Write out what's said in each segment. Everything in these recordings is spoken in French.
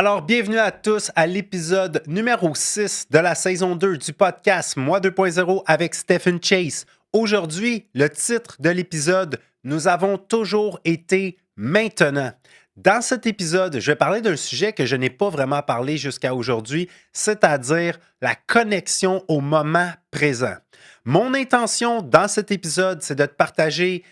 Alors, bienvenue à tous à l'épisode numéro 6 de la saison 2 du podcast Moi 2.0 avec Stephen Chase. Aujourd'hui, le titre de l'épisode, Nous avons toujours été maintenant. Dans cet épisode, je vais parler d'un sujet que je n'ai pas vraiment parlé jusqu'à aujourd'hui, c'est-à-dire la connexion au moment présent. Mon intention dans cet épisode, c'est de te partager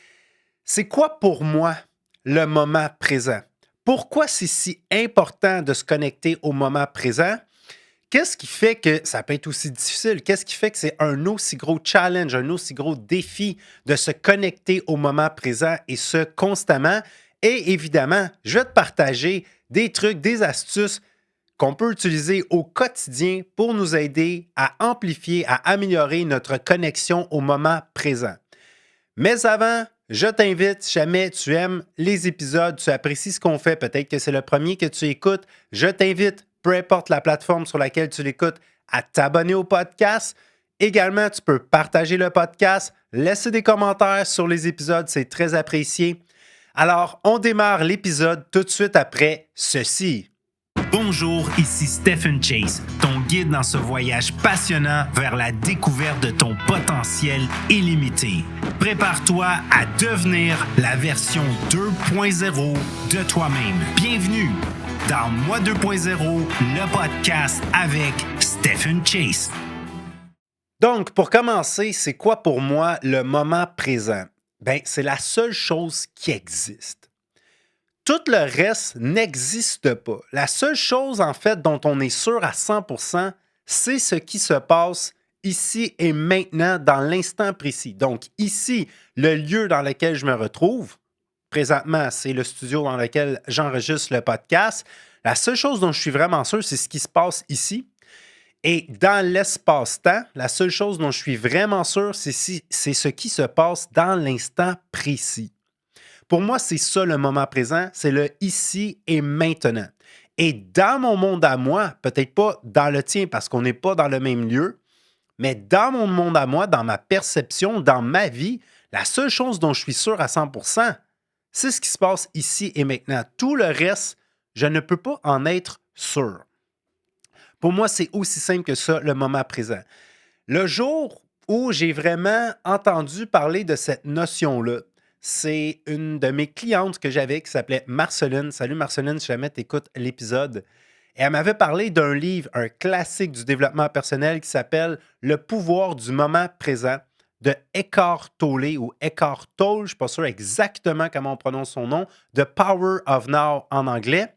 c'est quoi pour moi le moment présent? Pourquoi c'est si important de se connecter au moment présent? Qu'est-ce qui fait que ça peut être aussi difficile? Qu'est-ce qui fait que c'est un aussi gros challenge, un aussi gros défi de se connecter au moment présent et ce constamment? Et évidemment, je vais te partager des trucs, des astuces qu'on peut utiliser au quotidien pour nous aider à amplifier, à améliorer notre connexion au moment présent. Mais avant, je t'invite, si jamais tu aimes les épisodes, tu apprécies ce qu'on fait, peut-être que c'est le premier que tu écoutes, je t'invite, peu importe la plateforme sur laquelle tu l'écoutes, à t'abonner au podcast. Également, tu peux partager le podcast, laisser des commentaires sur les épisodes, c'est très apprécié. Alors, on démarre l'épisode tout de suite après ceci. Bonjour, ici Stephen Chase, ton guide dans ce voyage passionnant vers la découverte de ton potentiel illimité. Prépare-toi à devenir la version 2.0 de toi-même. Bienvenue dans Moi 2.0, le podcast avec Stephen Chase. Donc, pour commencer, c'est quoi pour moi le moment présent? Ben, c'est la seule chose qui existe. Tout le reste n'existe pas. La seule chose, en fait, dont on est sûr à 100%, c'est ce qui se passe ici et maintenant, dans l'instant précis. Donc, ici, le lieu dans lequel je me retrouve, présentement, c'est le studio dans lequel j'enregistre le podcast. La seule chose dont je suis vraiment sûr, c'est ce qui se passe ici. Et dans l'espace-temps, la seule chose dont je suis vraiment sûr, c'est ce qui se passe dans l'instant précis. Pour moi, c'est ça le moment présent, c'est le ici et maintenant. Et dans mon monde à moi, peut-être pas dans le tien parce qu'on n'est pas dans le même lieu, mais dans mon monde à moi, dans ma perception, dans ma vie, la seule chose dont je suis sûr à 100%, c'est ce qui se passe ici et maintenant. Tout le reste, je ne peux pas en être sûr. Pour moi, c'est aussi simple que ça, le moment présent. Le jour où j'ai vraiment entendu parler de cette notion-là, c'est une de mes clientes que j'avais qui s'appelait Marceline. Salut Marceline, si jamais tu écoutes l'épisode. Et elle m'avait parlé d'un livre, un classique du développement personnel qui s'appelle Le pouvoir du moment présent de Eckhart Tolle ou Eckhart Tolle, je ne suis pas sûr exactement comment on prononce son nom, The Power of Now en anglais.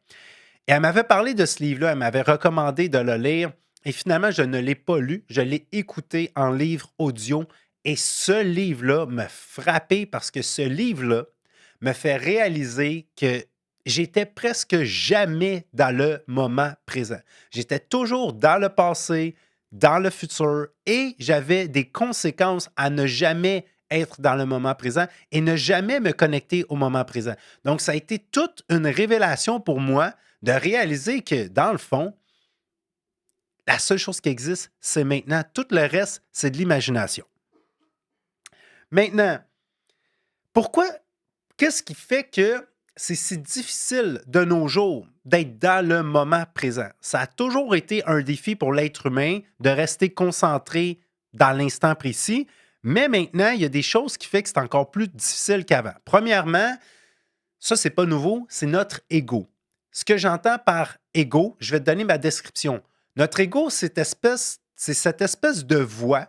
Et elle m'avait parlé de ce livre-là, elle m'avait recommandé de le lire. Et finalement, je ne l'ai pas lu, je l'ai écouté en livre audio. Et ce livre-là m'a frappé parce que ce livre-là me fait réaliser que j'étais presque jamais dans le moment présent. J'étais toujours dans le passé, dans le futur et j'avais des conséquences à ne jamais être dans le moment présent et ne jamais me connecter au moment présent. Donc, ça a été toute une révélation pour moi de réaliser que, dans le fond, la seule chose qui existe, c'est maintenant. Tout le reste, c'est de l'imagination. Maintenant, pourquoi, qu'est-ce qui fait que c'est si difficile de nos jours d'être dans le moment présent? Ça a toujours été un défi pour l'être humain de rester concentré dans l'instant précis, mais maintenant, il y a des choses qui font que c'est encore plus difficile qu'avant. Premièrement, ça, c'est pas nouveau, c'est notre ego. Ce que j'entends par ego, je vais te donner ma description. Notre ego, c'est cette espèce de voix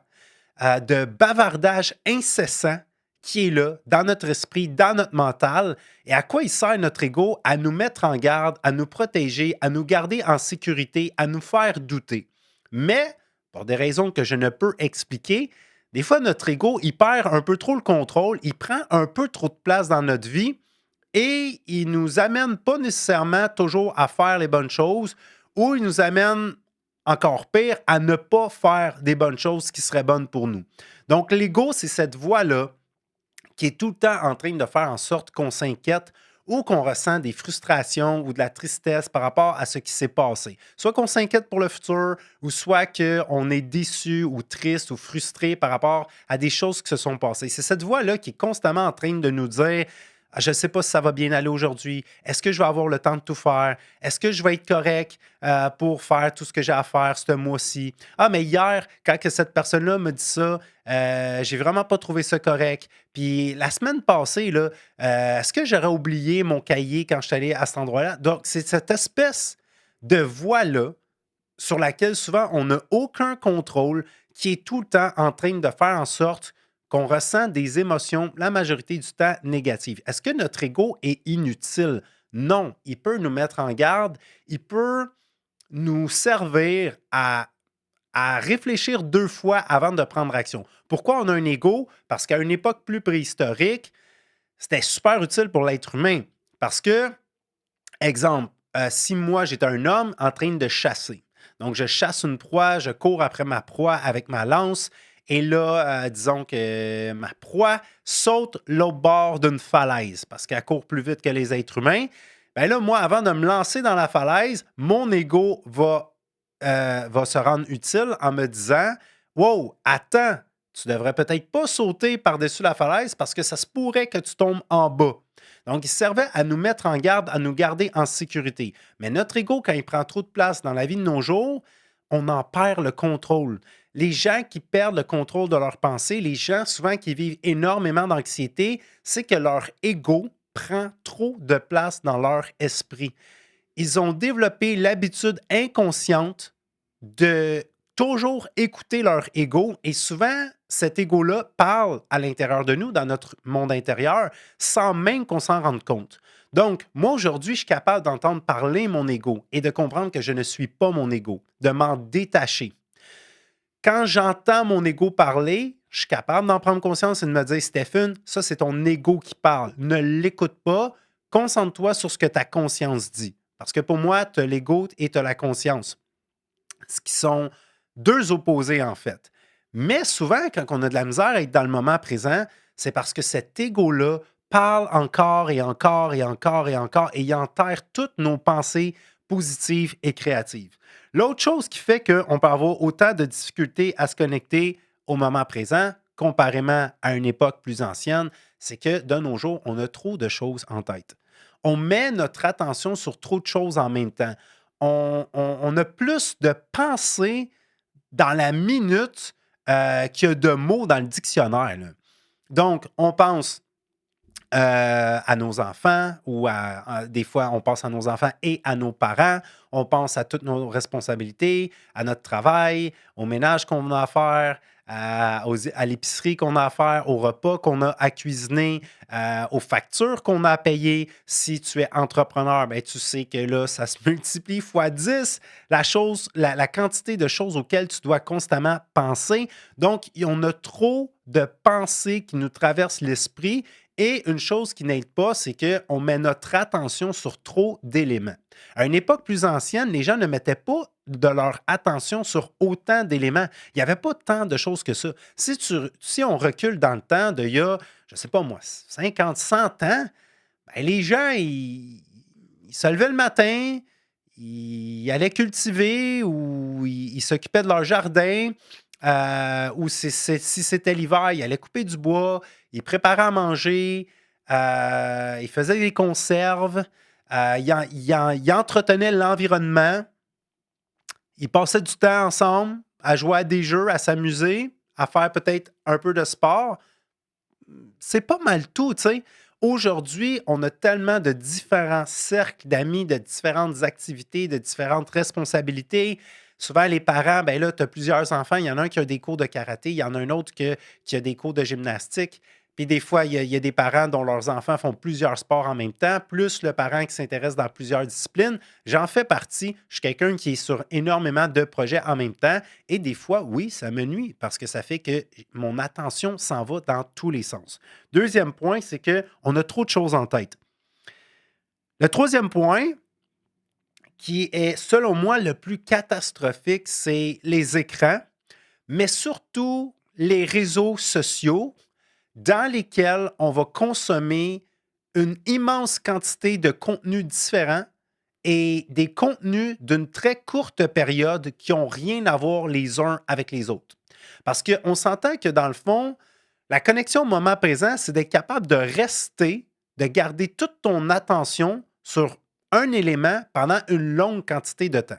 de bavardage incessant qui est là, dans notre esprit, dans notre mental. Et à quoi il sert notre ego? À nous mettre en garde, à nous protéger, à nous garder en sécurité, à nous faire douter. Mais, pour des raisons que je ne peux expliquer, des fois, notre ego, il perd un peu trop le contrôle, il prend un peu trop de place dans notre vie et il nous amène pas nécessairement toujours à faire les bonnes choses ou il nous amène encore pire, à ne pas faire des bonnes choses qui seraient bonnes pour nous. Donc, l'ego, c'est cette voix-là qui est tout le temps en train de faire en sorte qu'on s'inquiète ou qu'on ressent des frustrations ou de la tristesse par rapport à ce qui s'est passé. Soit qu'on s'inquiète pour le futur ou soit qu'on est déçu ou triste ou frustré par rapport à des choses qui se sont passées. C'est cette voix-là qui est constamment en train de nous dire Ah, je ne sais pas si ça va bien aller aujourd'hui. Est-ce que je vais avoir le temps de tout faire? Est-ce que je vais être correct pour faire tout ce que j'ai à faire ce mois-ci? Ah, mais hier, quand que cette personne-là me dit ça, j'ai vraiment pas trouvé ça correct. Puis la semaine passée, là, est-ce que j'aurais oublié mon cahier quand je suis allé à cet endroit-là? Donc, c'est cette espèce de voix-là sur laquelle souvent on n'a aucun contrôle, qui est tout le temps en train de faire en sorte qu'on ressent des émotions, la majorité du temps, négatives. Est-ce que notre ego est inutile? Non, il peut nous mettre en garde, il peut nous servir à réfléchir 2 fois avant de prendre action. Pourquoi on a un ego? Parce qu'à une époque plus préhistorique, c'était super utile pour l'être humain. Parce que, exemple, si moi j'étais un homme en train de chasser, donc je chasse une proie, je cours après ma proie avec ma lance, et là, disons que ma proie saute l'autre bord d'une falaise parce qu'elle court plus vite que les êtres humains. Ben là, moi, avant de me lancer dans la falaise, mon ego va se rendre utile en me disant: Wow, attends, tu devrais peut-être pas sauter par-dessus la falaise parce que ça se pourrait que tu tombes en bas. Donc, il servait à nous mettre en garde, à nous garder en sécurité. Mais notre ego, quand il prend trop de place dans la vie de nos jours, on en perd le contrôle. Les gens qui perdent le contrôle de leurs pensées, les gens souvent qui vivent énormément d'anxiété, c'est que leur ego prend trop de place dans leur esprit. Ils ont développé l'habitude inconsciente de toujours écouter leur ego et souvent, cet ego-là parle à l'intérieur de nous, dans notre monde intérieur, sans même qu'on s'en rende compte. Donc, moi, aujourd'hui, je suis capable d'entendre parler mon ego et de comprendre que je ne suis pas mon ego, de m'en détacher. Quand j'entends mon ego parler, je suis capable d'en prendre conscience et de me dire: Stephen, ça, c'est ton ego qui parle. Ne l'écoute pas. Concentre-toi sur ce que ta conscience dit. Parce que pour moi, tu as l'ego et tu as la conscience, ce qui sont deux opposés, en fait. Mais souvent, quand on a de la misère à être dans le moment présent, c'est parce que cet ego-là parle encore et encore et encore et encore et il enterre toutes nos pensées positives et créatives. L'autre chose qui fait qu'on peut avoir autant de difficultés à se connecter au moment présent, comparément à une époque plus ancienne, c'est que de nos jours, on a trop de choses en tête. On met notre attention sur trop de choses en même temps. On a plus de pensées dans la minute qu'il y a de mots dans le dictionnaire, là. Donc, on pense à nos enfants ou des fois, on pense à nos enfants et à nos parents. On pense à toutes nos responsabilités, à notre travail, au ménage qu'on a à faire, à l'épicerie qu'on a à faire, au repas qu'on a à cuisiner, aux factures qu'on a à payer. Si tu es entrepreneur, ben, tu sais que là, ça se multiplie fois 10 la quantité de choses auxquelles tu dois constamment penser. Donc, on a trop de pensées qui nous traversent l'esprit. Et une chose qui n'aide pas, c'est qu'on met notre attention sur trop d'éléments. À une époque plus ancienne, les gens ne mettaient pas de leur attention sur autant d'éléments. Il n'y avait pas tant de choses que ça. Si on recule dans le temps d'il y a, je ne sais pas moi, 50, 100 ans, ben les gens, ils se levaient le matin, ils allaient cultiver ou ils s'occupaient de leur jardin. Ou si c'était l'hiver, ils allaient couper du bois, ils préparaient à manger, ils faisaient des conserves, ils entretenaient l'environnement, ils passaient du temps ensemble à jouer à des jeux, à s'amuser, à faire peut-être un peu de sport. C'est pas mal tout, tu sais. Aujourd'hui, on a tellement de différents cercles d'amis, de différentes activités, de différentes responsabilités. Souvent, les parents, ben là, tu as plusieurs enfants. Il y en a un qui a des cours de karaté, il y en a un autre qui a des cours de gymnastique. Puis des fois, il y a des parents dont leurs enfants font plusieurs sports en même temps, plus le parent qui s'intéresse dans plusieurs disciplines. J'en fais partie. Je suis quelqu'un qui est sur énormément de projets en même temps. Et des fois, oui, ça me nuit parce que ça fait que mon attention s'en va dans tous les sens. Deuxième point, c'est qu'on a trop de choses en tête. Le troisième point, qui est selon moi le plus catastrophique, c'est les écrans, mais surtout les réseaux sociaux dans lesquels on va consommer une immense quantité de contenus différents et des contenus d'une très courte période qui n'ont rien à voir les uns avec les autres. Parce qu'on s'entend que dans le fond, la connexion au moment présent, c'est d'être capable de rester de garder toute ton attention sur un élément pendant une longue quantité de temps.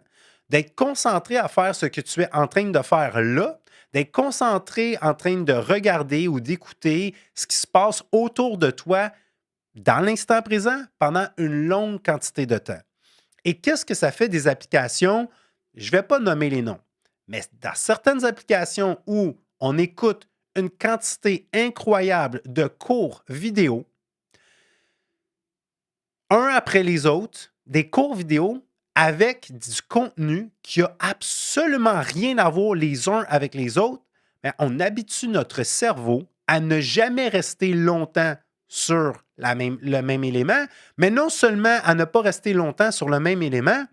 D'être concentré à faire ce que tu es en train de faire là, d'être concentré en train de regarder ou d'écouter ce qui se passe autour de toi dans l'instant présent pendant une longue quantité de temps. Et qu'est-ce que ça fait des applications? Je ne vais pas nommer les noms, mais dans certaines applications où on écoute une quantité incroyable de cours vidéo, un après les autres, des cours vidéo avec du contenu qui a absolument rien à voir les uns avec les autres, ben, on habitue notre cerveau à ne jamais rester longtemps sur le même élément, mais non seulement à ne pas rester longtemps sur le même élément,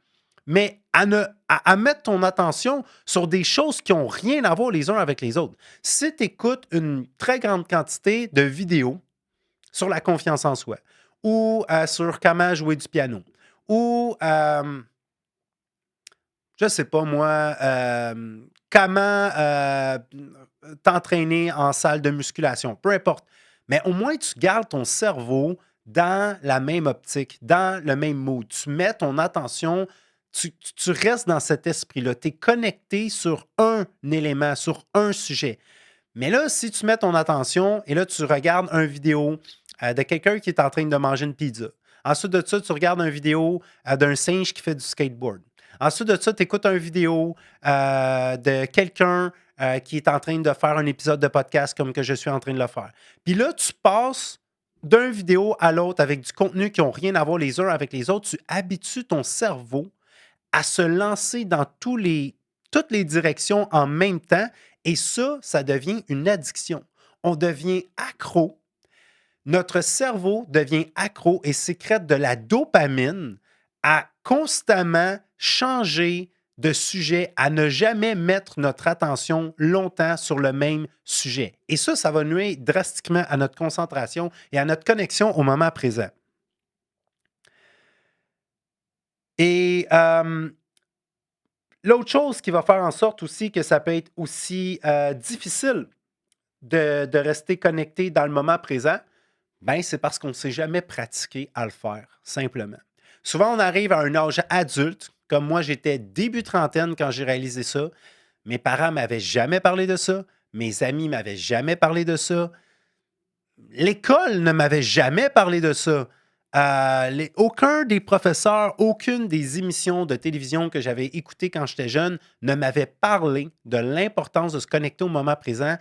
mais à mettre ton attention sur des choses qui n'ont rien à voir les uns avec les autres. Si tu écoutes une très grande quantité de vidéos sur la confiance en soi, ou sur comment jouer du piano, ou je sais pas moi, comment t'entraîner en salle de musculation, peu importe. Mais au moins, tu gardes ton cerveau dans la même optique, dans le même mood. Tu mets ton attention, tu restes dans cet esprit-là. Tu es connecté sur un élément, sur un sujet. Mais là, si tu mets ton attention et là, tu regardes une vidéo de quelqu'un qui est en train de manger une pizza. Ensuite de ça, tu regardes une vidéo d'un singe qui fait du skateboard. Ensuite de ça, tu écoutes une vidéo de quelqu'un qui est en train de faire un épisode de podcast comme que je suis en train de le faire. Puis là, tu passes d'une vidéo à l'autre avec du contenu qui n'a rien à voir les uns avec les autres. Tu habitues ton cerveau à se lancer dans toutes les directions en même temps. Et ça devient une addiction. On devient accro. Notre cerveau devient accro et sécrète de la dopamine à constamment changer de sujet, à ne jamais mettre notre attention longtemps sur le même sujet. Et ça va nuire drastiquement à notre concentration et à notre connexion au moment présent. Et l'autre chose qui va faire en sorte aussi que ça peut être aussi difficile de rester connecté dans le moment présent, ben, c'est parce qu'on ne s'est jamais pratiqué à le faire, simplement. Souvent, on arrive à un âge adulte, comme moi, j'étais début trentaine quand j'ai réalisé ça. Mes parents ne m'avaient jamais parlé de ça. Mes amis ne m'avaient jamais parlé de ça. L'école ne m'avait jamais parlé de ça. Aucun des professeurs, aucune des émissions de télévision que j'avais écoutées quand j'étais jeune ne m'avait parlé de l'importance de se connecter au moment présent,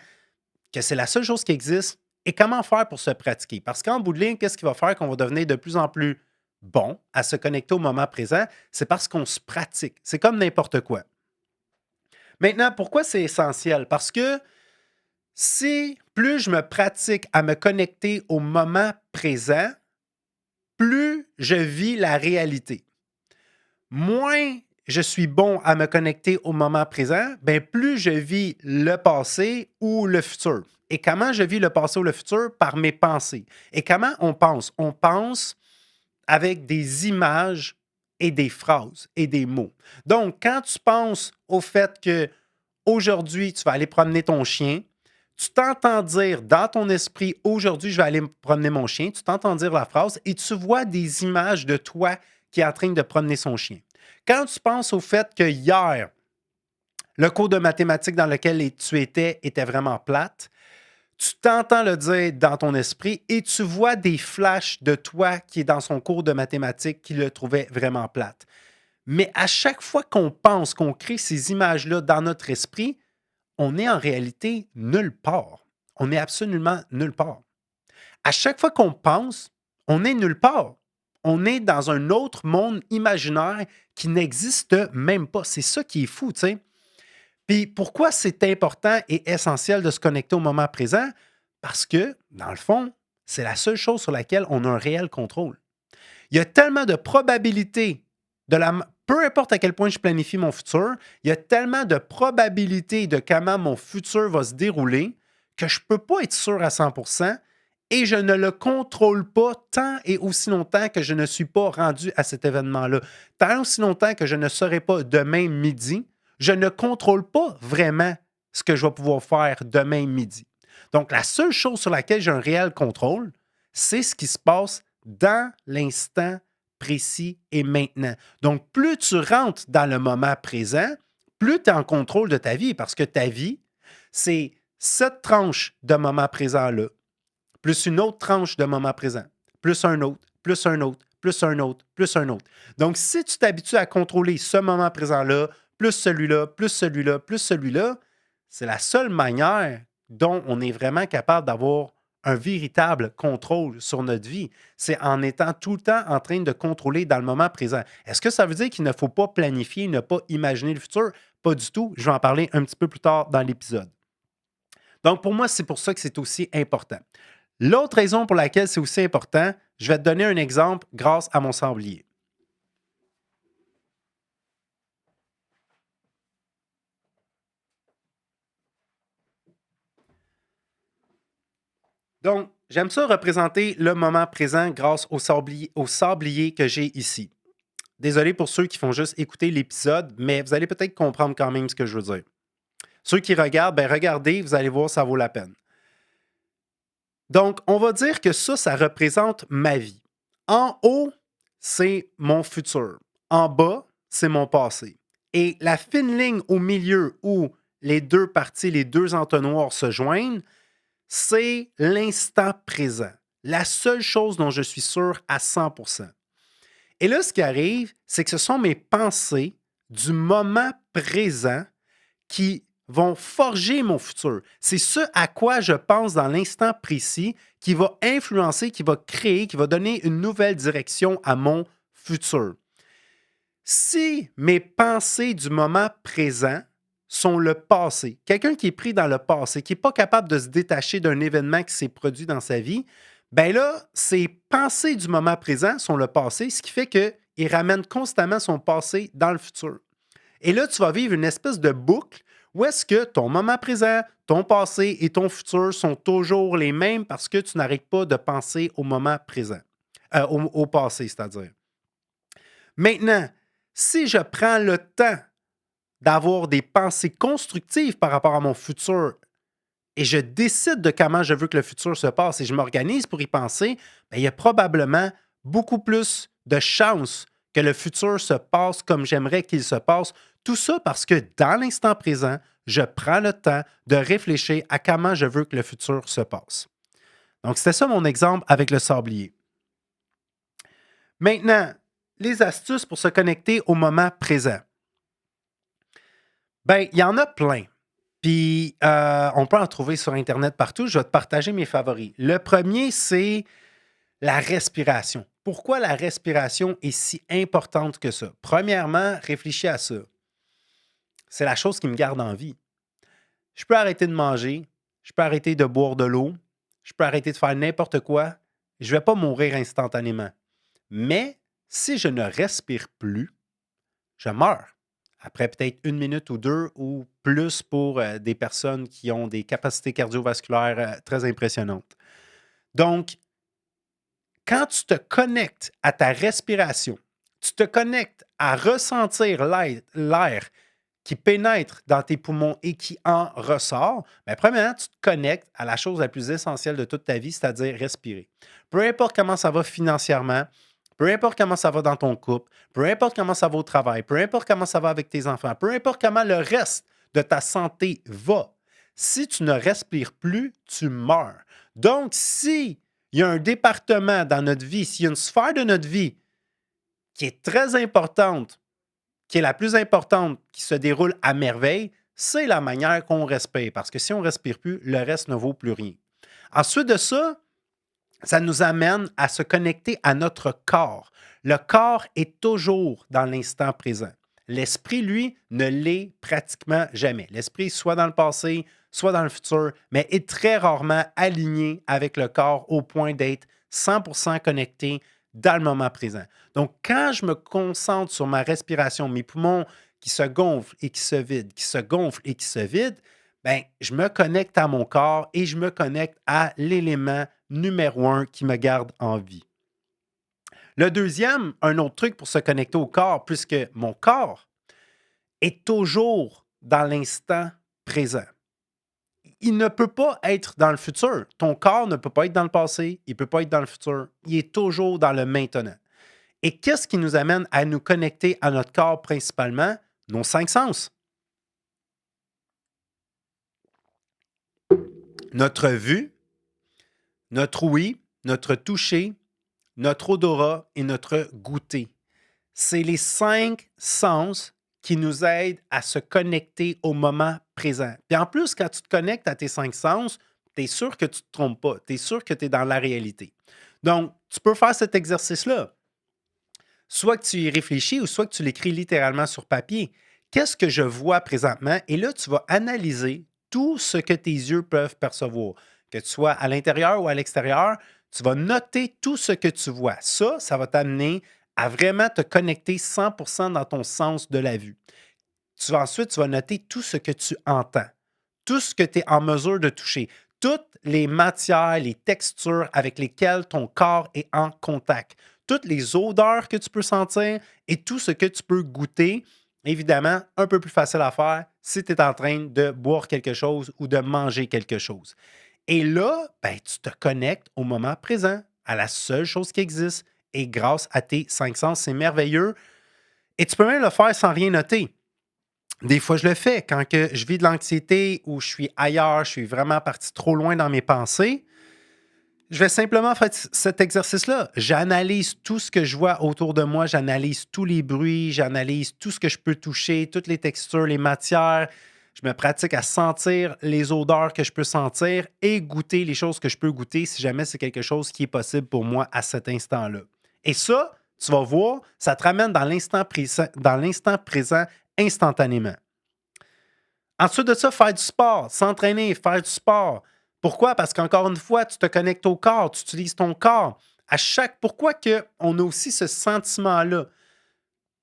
que c'est la seule chose qui existe et comment faire pour se pratiquer. Parce qu'en bout de ligne, qu'est-ce qui va faire qu'on va devenir de plus en plus bon à se connecter au moment présent? C'est parce qu'on se pratique. C'est comme n'importe quoi. Maintenant, pourquoi c'est essentiel? Parce que si plus je me pratique à me connecter au moment présent, plus je vis la réalité. Moins je suis bon à me connecter au moment présent, ben plus je vis le passé ou le futur. Et comment je vis le passé ou le futur? Par mes pensées. Et comment on pense? On pense avec des images et des phrases et des mots. Donc, quand tu penses au fait que aujourd'hui, tu vas aller promener ton chien, tu t'entends dire dans ton esprit, aujourd'hui, je vais aller promener mon chien, tu t'entends dire la phrase et tu vois des images de toi qui est en train de promener son chien. Quand tu penses au fait que hier, le cours de mathématiques dans lequel tu étais était vraiment plate, tu t'entends le dire dans ton esprit et tu vois des flashs de toi qui est dans son cours de mathématiques qui le trouvait vraiment plate. Mais à chaque fois qu'on pense, qu'on crée ces images-là dans notre esprit, on est en réalité nulle part. On est absolument nulle part. À chaque fois qu'on pense, on est nulle part. On est dans un autre monde imaginaire qui n'existe même pas. C'est ça qui est fou, tu sais. Puis pourquoi c'est important et essentiel de se connecter au moment présent? Parce que, dans le fond, c'est la seule chose sur laquelle on a un réel contrôle. Il y a tellement de probabilités peu importe à quel point je planifie mon futur, il y a tellement de probabilités de comment mon futur va se dérouler que je ne peux pas être sûr à 100% et je ne le contrôle pas tant et aussi longtemps que je ne suis pas rendu à cet événement-là. Tant et aussi longtemps que je ne serai pas demain midi, je ne contrôle pas vraiment ce que je vais pouvoir faire demain midi. Donc, la seule chose sur laquelle j'ai un réel contrôle, c'est ce qui se passe dans l'instant précis et maintenant. Donc, plus tu rentres dans le moment présent, plus tu es en contrôle de ta vie parce que ta vie, c'est cette tranche de moment présent-là, plus une autre tranche de moment présent, plus un autre, plus un autre, plus un autre, plus un autre. Donc, si tu t'habitues à contrôler ce moment présent-là, plus celui-là, plus celui-là, plus celui-là, c'est la seule manière dont on est vraiment capable d'avoir un véritable contrôle sur notre vie. C'est en étant tout le temps en train de contrôler dans le moment présent. Est-ce que ça veut dire qu'il ne faut pas planifier, ne pas imaginer le futur? Pas du tout. Je vais en parler un petit peu plus tard dans l'épisode. Donc, pour moi, c'est pour ça que c'est aussi important. L'autre raison pour laquelle c'est aussi important, je vais te donner un exemple grâce à mon sablier. Donc, j'aime ça représenter le moment présent grâce au sablier que j'ai ici. Désolé pour ceux qui font juste écouter l'épisode, mais vous allez peut-être comprendre quand même ce que je veux dire. Ceux qui regardent, ben regardez, vous allez voir, ça vaut la peine. Donc, on va dire que ça représente ma vie. En haut, c'est mon futur. En bas, c'est mon passé. Et la fine ligne au milieu où les deux parties, les deux entonnoirs se joignent, c'est l'instant présent. La seule chose dont je suis sûr à 100%. Et là, ce qui arrive, c'est que ce sont mes pensées du moment présent qui vont forger mon futur. C'est ce à quoi je pense dans l'instant précis qui va influencer, qui va créer, qui va donner une nouvelle direction à mon futur. Si mes pensées du moment présent sont le passé, quelqu'un qui est pris dans le passé, qui n'est pas capable de se détacher d'un événement qui s'est produit dans sa vie, ben là, ses pensées du moment présent sont le passé, ce qui fait qu'il ramène constamment son passé dans le futur. Et là, tu vas vivre une espèce de boucle où est-ce que ton moment présent, ton passé et ton futur sont toujours les mêmes parce que tu n'arrêtes pas de penser au moment présent, au passé, c'est-à-dire. Maintenant, si je prends le temps d'avoir des pensées constructives par rapport à mon futur et je décide de comment je veux que le futur se passe et je m'organise pour y penser, bien, il y a probablement beaucoup plus de chances que le futur se passe comme j'aimerais qu'il se passe. Tout ça parce que dans l'instant présent, je prends le temps de réfléchir à comment je veux que le futur se passe. Donc, c'était ça mon exemple avec le sablier. Maintenant, les astuces pour se connecter au moment présent. Bien, il y en a plein. Puis, on peut en trouver sur Internet partout. Je vais te partager mes favoris. Le premier, c'est la respiration. Pourquoi la respiration est si importante que ça? Premièrement, réfléchis à ça. C'est la chose qui me garde en vie. Je peux arrêter de manger, je peux arrêter de boire de l'eau, je peux arrêter de faire n'importe quoi. Je ne vais pas mourir instantanément. Mais si je ne respire plus, je meurs. Après peut-être 1 minute ou 2 ou plus pour des personnes qui ont des capacités cardiovasculaires très impressionnantes. Donc, quand tu te connectes à ta respiration, tu te connectes à ressentir l'air qui pénètre dans tes poumons et qui en ressort, bien, premièrement, tu te connectes à la chose la plus essentielle de toute ta vie, c'est-à-dire respirer. Peu importe comment ça va financièrement, peu importe comment ça va dans ton couple, peu importe comment ça va au travail, peu importe comment ça va avec tes enfants, peu importe comment le reste de ta santé va, si tu ne respires plus, tu meurs. Donc, si il y a un département dans notre vie, s'il y a une sphère de notre vie qui est très importante, qui est la plus importante, qui se déroule à merveille, c'est la manière qu'on respire. Parce que si on ne respire plus, le reste ne vaut plus rien. Ensuite de ça, ça nous amène à se connecter à notre corps. Le corps est toujours dans l'instant présent. L'esprit, lui, ne l'est pratiquement jamais. L'esprit, soit dans le passé, soit dans le futur, mais est très rarement aligné avec le corps au point d'être 100% connecté dans le moment présent. Donc, quand je me concentre sur ma respiration, mes poumons qui se gonflent et qui se vident, qui se gonflent et qui se vident, ben, je me connecte à mon corps et je me connecte à l'élément numéro 1 qui me garde en vie. Le deuxième, un autre truc pour se connecter au corps, puisque mon corps est toujours dans l'instant présent. il ne peut pas être dans le futur. Ton corps ne peut pas être dans le passé, il ne peut pas être dans le futur. Il est toujours dans le maintenant. Et qu'est-ce qui nous amène à nous connecter à notre corps principalement? Nos cinq sens. Notre vue, notre ouïe, notre toucher, notre odorat et notre goûter. C'est les cinq sens qui nous aident à se connecter au moment présent. Puis en plus, quand tu te connectes à tes cinq sens, tu es sûr que tu ne te trompes pas. Tu es sûr que tu es dans la réalité. Donc, tu peux faire cet exercice-là. Soit que tu y réfléchis ou soit que tu l'écris littéralement sur papier. Qu'est-ce que je vois présentement? Et là, tu vas analyser tout ce que tes yeux peuvent percevoir. Que tu sois à l'intérieur ou à l'extérieur, tu vas noter tout ce que tu vois. Ça va t'amener à vraiment te connecter 100% dans ton sens de la vue. Ensuite, tu vas noter tout ce que tu entends, tout ce que tu es en mesure de toucher, toutes les matières, les textures avec lesquelles ton corps est en contact, toutes les odeurs que tu peux sentir et tout ce que tu peux goûter. Évidemment, un peu plus facile à faire si tu es en train de boire quelque chose ou de manger quelque chose. Et là, ben, tu te connectes au moment présent, à la seule chose qui existe. Et grâce à tes cinq sens, c'est merveilleux. Et tu peux même le faire sans rien noter. Des fois, je le fais quand que je vis de l'anxiété ou je suis ailleurs, je suis vraiment parti trop loin dans mes pensées. Je vais simplement faire cet exercice-là. J'analyse tout ce que je vois autour de moi, j'analyse tous les bruits, j'analyse tout ce que je peux toucher, toutes les textures, les matières. Je me pratique à sentir les odeurs que je peux sentir et goûter les choses que je peux goûter si jamais c'est quelque chose qui est possible pour moi à cet instant-là. Et ça, tu vas voir, ça te ramène dans l'instant présent instantanément. Ensuite de ça, faire du sport, s'entraîner, faire du sport. Pourquoi? Parce qu'encore une fois, tu te connectes au corps, tu utilises ton corps. Pourquoi on a aussi ce sentiment-là?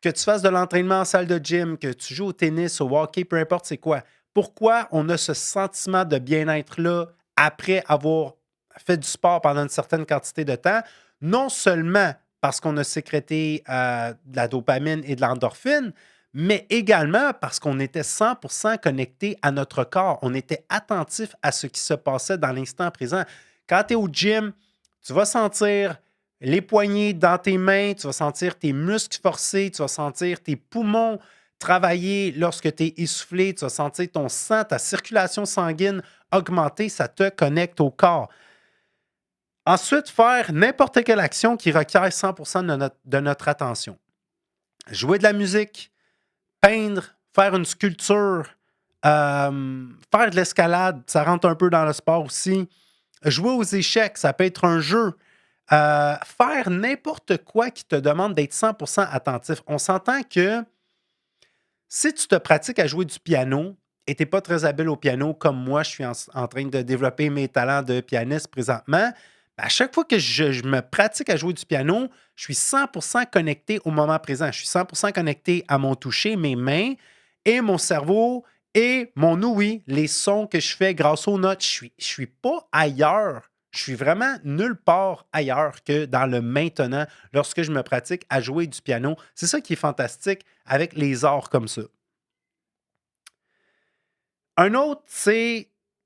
Que tu fasses de l'entraînement en salle de gym, que tu joues au tennis, au hockey, peu importe c'est quoi. Pourquoi on a ce sentiment de bien-être-là après avoir fait du sport pendant une certaine quantité de temps? Non seulement parce qu'on a sécrété de la dopamine et de l'endorphine, mais également parce qu'on était 100% connecté à notre corps. On était attentif à ce qui se passait dans l'instant présent. Quand tu es au gym, tu vas sentir les poignets dans tes mains, tu vas sentir tes muscles forcés, tu vas sentir tes poumons travailler lorsque tu es essoufflé, tu vas sentir ton sang, ta circulation sanguine augmenter, ça te connecte au corps. Ensuite, faire n'importe quelle action qui requiert 100% de notre attention. Jouer de la musique, peindre, faire une sculpture, faire de l'escalade, ça rentre un peu dans le sport aussi. Jouer aux échecs, ça peut être un jeu. Faire n'importe quoi qui te demande d'être 100% attentif. On s'entend que si tu te pratiques à jouer du piano et tu n'es pas très habile au piano, comme moi, je suis en train de développer mes talents de pianiste présentement, ben, à chaque fois que je me pratique à jouer du piano, je suis 100% connecté au moment présent. Je suis 100% connecté à mon toucher, mes mains et mon cerveau et mon ouïe, les sons que je fais grâce aux notes. Je suis pas ailleurs. Je suis vraiment nulle part ailleurs que dans le maintenant lorsque je me pratique à jouer du piano. C'est ça qui est fantastique avec les arts comme ça. Un autre,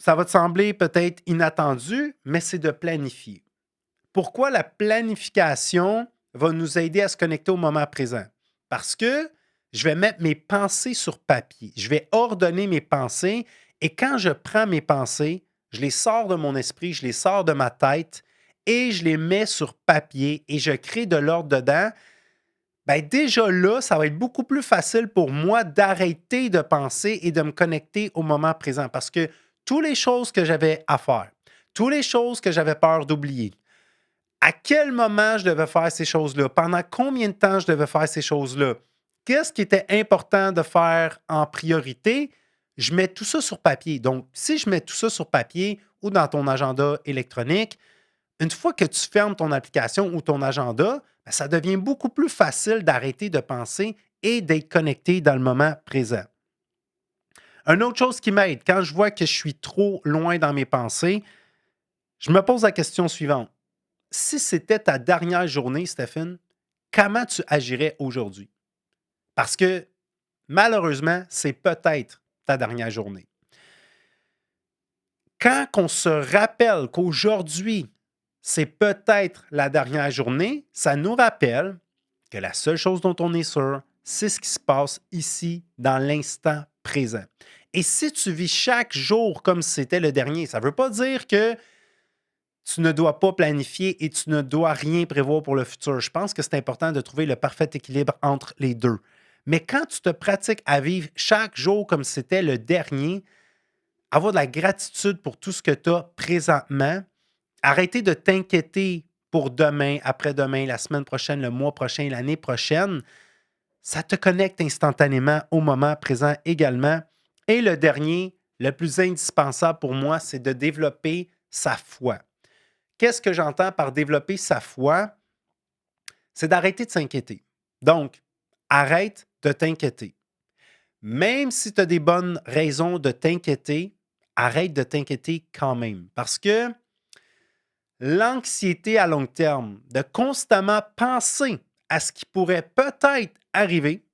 ça va te sembler peut-être inattendu, mais c'est de planifier. Pourquoi la planification va nous aider à se connecter au moment présent? Parce que je vais mettre mes pensées sur papier. Je vais ordonner mes pensées et quand je prends mes pensées, je les sors de mon esprit, je les sors de ma tête et je les mets sur papier et je crée de l'ordre dedans. Ben déjà là, ça va être beaucoup plus facile pour moi d'arrêter de penser et de me connecter au moment présent parce que toutes les choses que j'avais à faire, toutes les choses que j'avais peur d'oublier, à quel moment je devais faire ces choses-là, pendant combien de temps je devais faire ces choses-là, qu'est-ce qui était important de faire en priorité, je mets tout ça sur papier. Donc, si je mets tout ça sur papier ou dans ton agenda électronique, une fois que tu fermes ton application ou ton agenda, ben, ça devient beaucoup plus facile d'arrêter de penser et d'être connecté dans le moment présent. Une autre chose qui m'aide, quand je vois que je suis trop loin dans mes pensées, je me pose la question suivante. Si c'était ta dernière journée, Stéphane, comment tu agirais aujourd'hui? Parce que malheureusement, c'est peut-être ta dernière journée. quand on se rappelle qu'aujourd'hui, c'est peut-être la dernière journée, ça nous rappelle que la seule chose dont on est sûr, c'est ce qui se passe ici, dans l'instant présent. Et si tu vis chaque jour comme si c'était le dernier, ça ne veut pas dire que tu ne dois pas planifier et tu ne dois rien prévoir pour le futur. Je pense que c'est important de trouver le parfait équilibre entre les deux. Mais quand tu te pratiques à vivre chaque jour comme si c'était le dernier, avoir de la gratitude pour tout ce que tu as présentement, arrêter de t'inquiéter pour demain, après-demain, la semaine prochaine, le mois prochain, l'année prochaine, ça te connecte instantanément au moment présent également. Et le dernier, le plus indispensable pour moi, c'est de développer sa foi. Qu'est-ce que j'entends par développer sa foi? C'est d'arrêter de s'inquiéter. Donc, arrête de t'inquiéter. Même si tu as des bonnes raisons de t'inquiéter, arrête de t'inquiéter quand même. Parce que l'anxiété à long terme, de constamment penser à ce qui pourrait peut-être arriver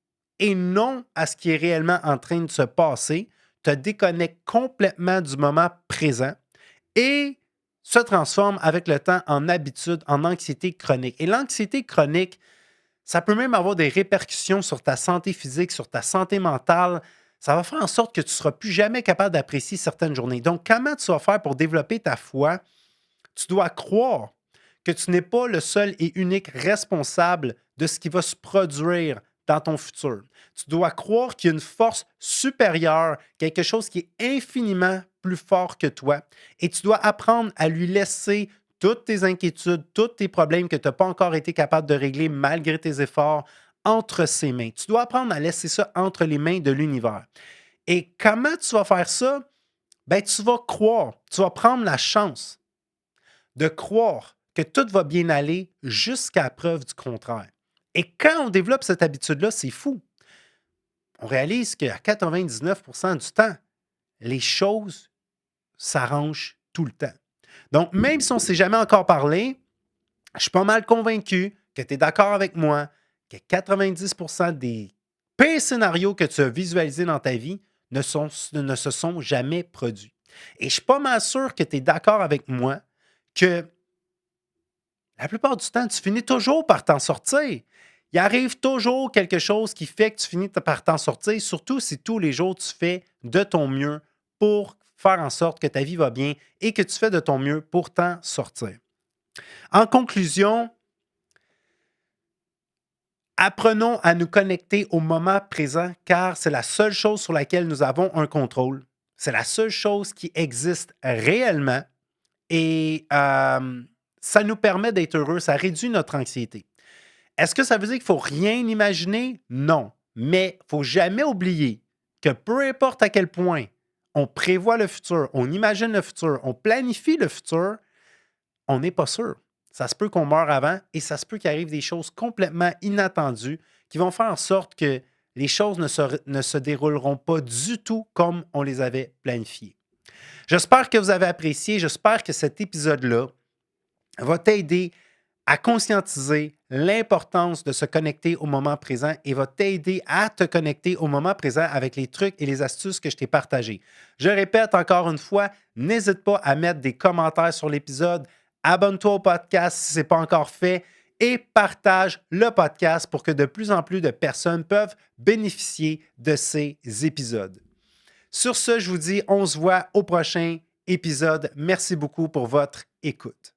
et non à ce qui est réellement en train de se passer, te déconnecte complètement du moment présent et se transforme avec le temps en habitude, en anxiété chronique. Et l'anxiété chronique, ça peut même avoir des répercussions sur ta santé physique, sur ta santé mentale. Ça va faire en sorte que tu ne seras plus jamais capable d'apprécier certaines journées. Donc, comment tu vas faire pour développer ta foi? Tu dois croire que tu n'es pas le seul et unique responsable de ce qui va se produire dans ton futur. Tu dois croire qu'il y a une force supérieure, quelque chose qui est infiniment plus fort que toi. Et tu dois apprendre à lui laisser toutes tes inquiétudes, tous tes problèmes que tu n'as pas encore été capable de régler malgré tes efforts entre ses mains. Tu dois apprendre à laisser ça entre les mains de l'univers. Et comment tu vas faire ça? Ben, tu vas croire, tu vas prendre la chance de croire que tout va bien aller jusqu'à preuve du contraire. Et quand on développe cette habitude-là, c'est fou. On réalise qu'à 99% du temps, les choses s'arrangent tout le temps. Donc, même si on ne s'est jamais encore parlé, je suis pas mal convaincu que tu es d'accord avec moi que 90% des pires scénarios que tu as visualisés dans ta vie ne se sont jamais produits. Et je suis pas mal sûr que tu es d'accord avec moi que la plupart du temps, tu finis toujours par t'en sortir. Il arrive toujours quelque chose qui fait que tu finis par t'en sortir, surtout si tous les jours tu fais de ton mieux pour faire en sorte que ta vie va bien et que tu fais de ton mieux pour t'en sortir. En conclusion, apprenons à nous connecter au moment présent car c'est la seule chose sur laquelle nous avons un contrôle. C'est la seule chose qui existe réellement et ça nous permet d'être heureux, ça réduit notre anxiété. Est-ce que ça veut dire qu'il ne faut rien imaginer? Non. Mais il ne faut jamais oublier que peu importe à quel point on prévoit le futur, on imagine le futur, on planifie le futur, on n'est pas sûr. Ça se peut qu'on meure avant et ça se peut qu'il arrive des choses complètement inattendues qui vont faire en sorte que les choses ne se dérouleront pas du tout comme on les avait planifiées. J'espère que vous avez apprécié. J'espère que cet épisode-là va t'aider à conscientiser l'importance de se connecter au moment présent et va t'aider à te connecter au moment présent avec les trucs et les astuces que je t'ai partagés. Je répète encore une fois, n'hésite pas à mettre des commentaires sur l'épisode, abonne-toi au podcast si ce n'est pas encore fait et partage le podcast pour que de plus en plus de personnes peuvent bénéficier de ces épisodes. Sur ce, je vous dis, on se voit au prochain épisode. Merci beaucoup pour votre écoute.